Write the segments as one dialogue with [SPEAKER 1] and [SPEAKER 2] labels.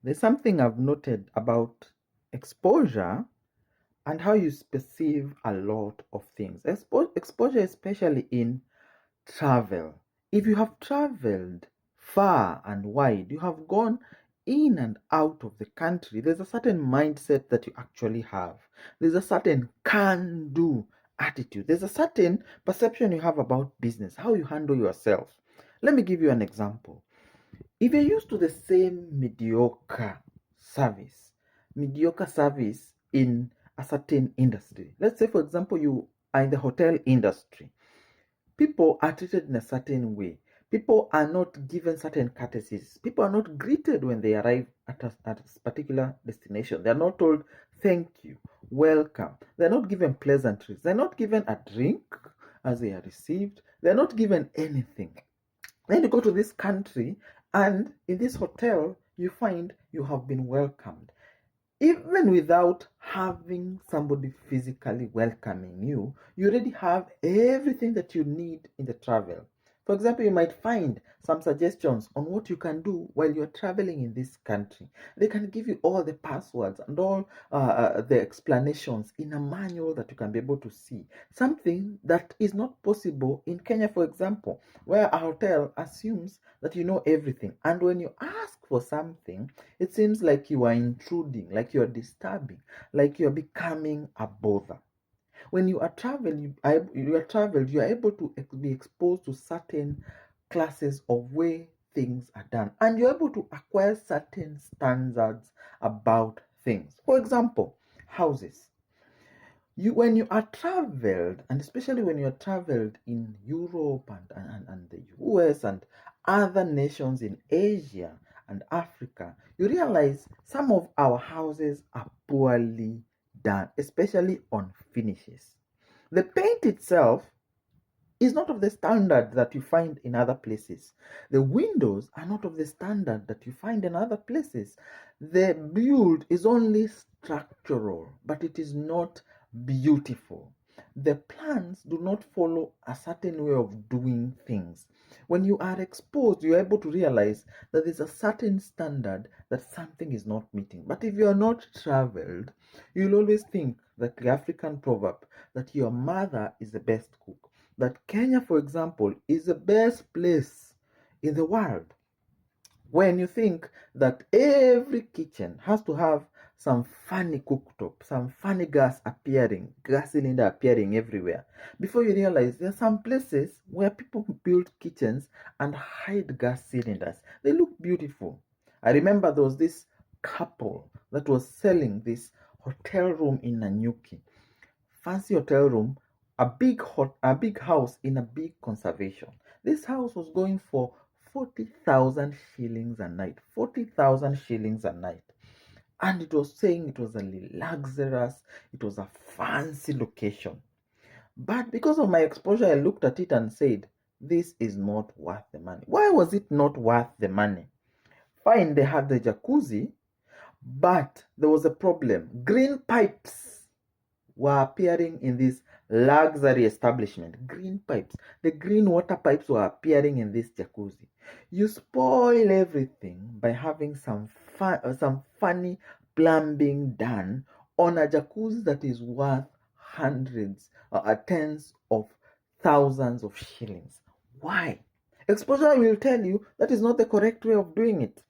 [SPEAKER 1] There's something I've noted about exposure and how you perceive a lot of things. Exposure, especially in travel. If you have traveled far and wide, you have gone in and out of the country, there's a certain mindset that you actually have. There's a certain can do attitude. There's a certain perception you have about business, how you handle yourself. Let me give you an example. If you're used to the same mediocre service in a certain industry, let's say, for example, you are in the hotel industry, people are treated in a certain way. People are not given certain courtesies. People are not greeted when they arrive at a particular destination. They are not told, thank you, welcome. They're not given pleasantries. They're not given a drink as they are received. They're not given anything. Then you go to this country, and in this hotel, you find you have been welcomed. Even without having somebody physically welcoming you, you already have everything that you need in the travel. For example, you might find some suggestions on what you can do while you're traveling in this country. They can give you all the passwords and all the explanations in a manual that you can be able to see. Something that is not possible in Kenya, for example, where a hotel assumes that you know everything. And when you ask for something, it seems like you are intruding, like you are disturbing, like you are becoming a bother. When you are traveled, you are able to be exposed to certain classes of way things are done, and you're able to acquire certain standards about things. For example, houses. When you are traveled, and especially when you are traveled in Europe and the US and other nations in Asia and Africa, you realize some of our houses are poorly done, especially on finishes. The paint itself is not of the standard that you find in other places. The windows are not of the standard that you find in other places. The build is only structural, but it is not beautiful. The plans do not follow a certain way of doing things. When you are exposed, you're able to realize that there's a certain standard that something is not meeting. But if you are not traveled, you'll always think that the African proverb that your mother is the best cook, that Kenya, for example, is the best place in the world. When you think that every kitchen has to have some funny cooktop, some funny gas cylinder appearing everywhere, before you realize there are some places where people build kitchens and hide gas cylinders. They look beautiful. I remember there was this couple that was selling this hotel room in Nanyuki, fancy hotel room, a big house in a big conservation. This house was going for 40,000 shillings a night. 40,000 shillings a night. And it was saying it was a luxurious, it was a fancy location. But because of my exposure, I looked at it and said, this is not worth the money. Why was it not worth the money? Fine, they had the jacuzzi, but there was a problem. Green pipes were appearing in this luxury establishment. Green pipes. The green water pipes were appearing in this jacuzzi. You spoil everything by having some funny plumbing done on a jacuzzi that is worth hundreds or tens of thousands of shillings. Why? Exposure will tell you that is not the correct way of doing it.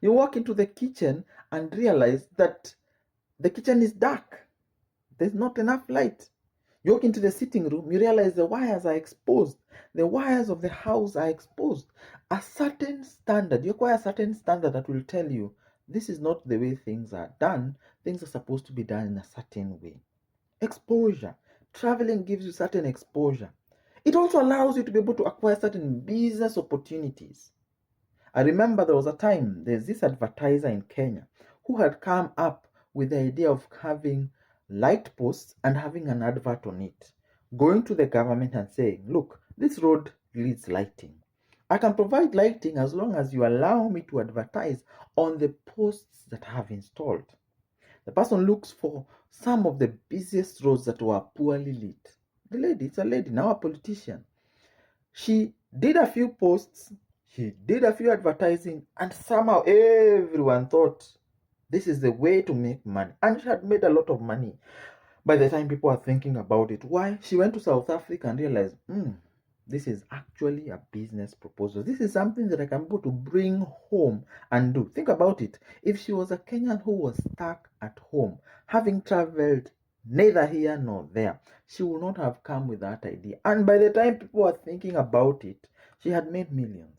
[SPEAKER 1] You walk into the kitchen and realize that the kitchen is dark. There's not enough light. You walk into the sitting room, you realize the wires are exposed. The wires of the house are exposed. A certain standard, you acquire a certain standard that will tell you this is not the way things are done. Things are supposed to be done in a certain way. Exposure. Traveling gives you certain exposure. It also allows you to be able to acquire certain business opportunities. I remember there was a time, there's this advertiser in Kenya who had come up with the idea of having light posts and having an advert on it, going to the government and saying, look, this road needs lighting. I can provide lighting as long as you allow me to advertise on the posts that I have installed. The person looks for some of the busiest roads that were poorly lit. It's a lady, now a politician. She did a few posts. She did a few advertising, and somehow everyone thought this is the way to make money. And she had made a lot of money by the time people are thinking about it. Why? She went to South Africa and realized, this is actually a business proposal. This is something that I can be able to bring home and do. Think about it. If she was a Kenyan who was stuck at home, having traveled neither here nor there, she would not have come with that idea. And by the time people were thinking about it, she had made millions.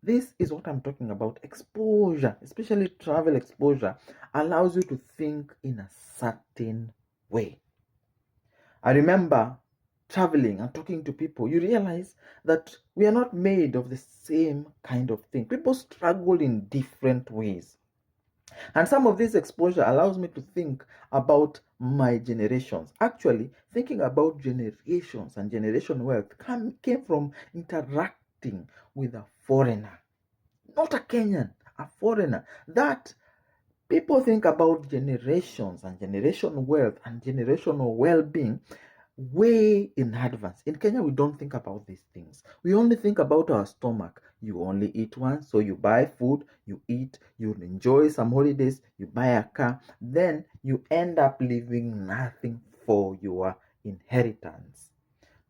[SPEAKER 1] This is what I'm talking about. Exposure, especially travel exposure, allows you to think in a certain way. I remember traveling and talking to people. You realize that we are not made of the same kind of thing. People struggle in different ways. And some of this exposure allows me to think about my generations. Actually, thinking about generations and generation wealth came from interacting with a foreigner, not a Kenyan, a foreigner. That people think about generations and generation wealth and generational well-being way in advance. In Kenya, we don't think about these things. We only think about our stomach. You only eat once, so you buy food, you eat, you enjoy some holidays, you buy a car, then you end up leaving nothing for your inheritance,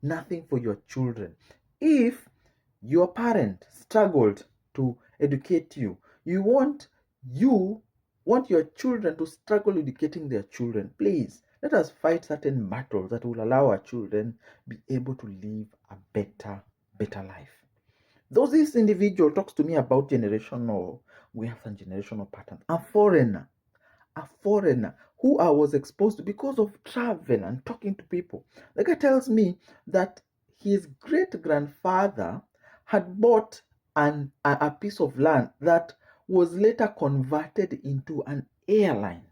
[SPEAKER 1] nothing for your children. If your parent struggled to educate you, you want your children to struggle educating their children. Please let us fight certain battles that will allow our children be able to live a better life. Though this individual talks to me about generational wealth and generational patterns, a foreigner who I was exposed to because of travel and talking to people. The guy tells me that his great grandfather had bought a piece of land that was later converted into an airline,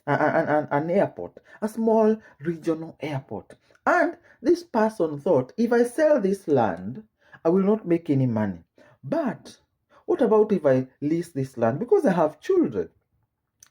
[SPEAKER 1] an airport, a small regional airport. And this person thought, if I sell this land, I will not make any money. But what about if I lease this land? Because I have children.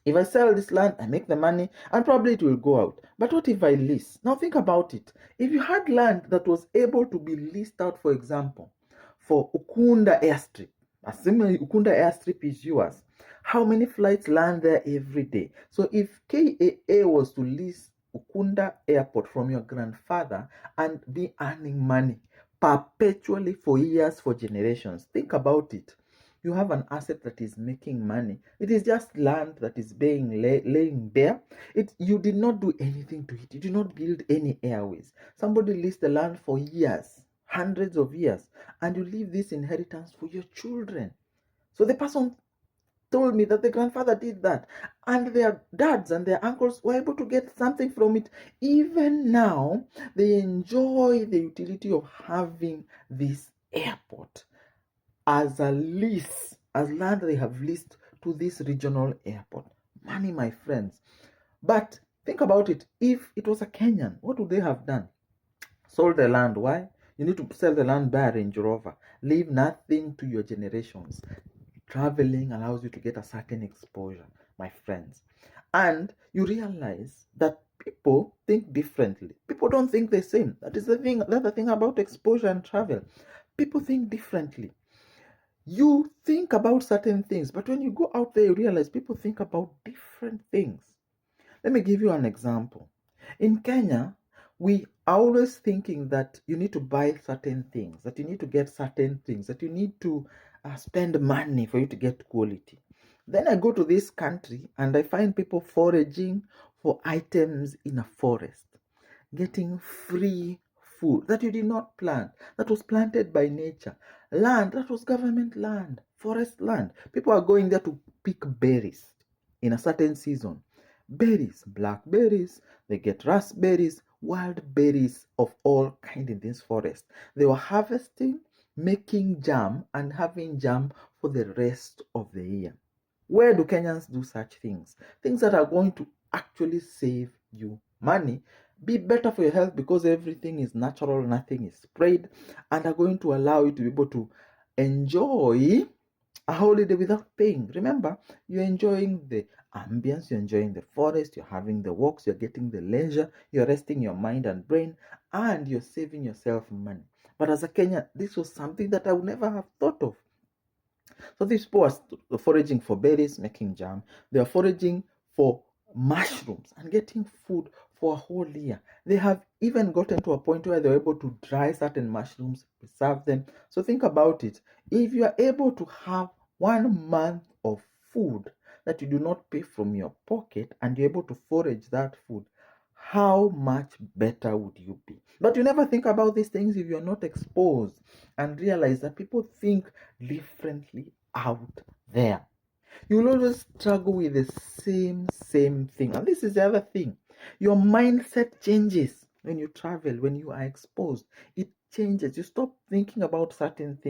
[SPEAKER 1] If I sell this land, I make the money and probably it will go out. But what if I lease? Now think about it. If you had land that was able to be leased out, for example, for Ukunda Airstrip, assuming Ukunda Airstrip is yours, how many flights land there every day? So if KAA was to lease Ukunda Airport from your grandfather and be earning money perpetually for years, for generations, think about it. You have an asset that is making money. It is just land that is being laying there. You did not do anything to it. You did not build any airways. Somebody leased the land for years, hundreds of years, and you leave this inheritance for your children. So the person told me that the grandfather did that, and their dads and their uncles were able to get something from it. Even now, they enjoy the utility of having this airport as a lease, as land they have leased to this regional airport. Money, my friends. But think about it. If it was a Kenyan, what would they have done? Sold the land. Why? You need to sell the land, buy a Range Rover. Leave nothing to your generations. Traveling allows you to get a certain exposure, my friends. And you realize that people think differently. People don't think the same. That is the thing. That's the thing about exposure and travel. People think differently. You think about certain things, but when you go out there, you realize people think about different things. Let me give you an example. In Kenya, we are always thinking that you need to buy certain things, that you need to get certain things, that you need to spend money for you to get quality. Then I go to this country and I find people foraging for items in a forest, getting free food that you did not plant, that was planted by nature, land that was government land, forest land. People are going there to pick berries in a certain season. Berries, blackberries, they get raspberries, wild berries of all kind in this forest. They were harvesting, making jam, and having jam for the rest of the year. Where do Kenyans do such things? Things that are going to actually save you money, be better for your health because everything is natural, nothing is sprayed, and are going to allow you to be able to enjoy a holiday without paying. Remember, you're enjoying the ambience, you're enjoying the forest, you're having the walks, you're getting the leisure, you're resting your mind and brain, and you're saving yourself money. But as a Kenyan, this was something that I would never have thought of. So these people are foraging for berries, making jam. They are foraging for mushrooms and getting food for a whole year. They have even gotten to a point where they're able to dry certain mushrooms, preserve them. So think about it. If you are able to have 1 month of food that you do not pay from your pocket and you're able to forage that food, how much better would you be? But you never think about these things if you're not exposed and realize that people think differently out there. You'll always struggle with the same thing. And this is the other thing. Your mindset changes when you travel, when you are exposed. It changes. You stop thinking about certain things.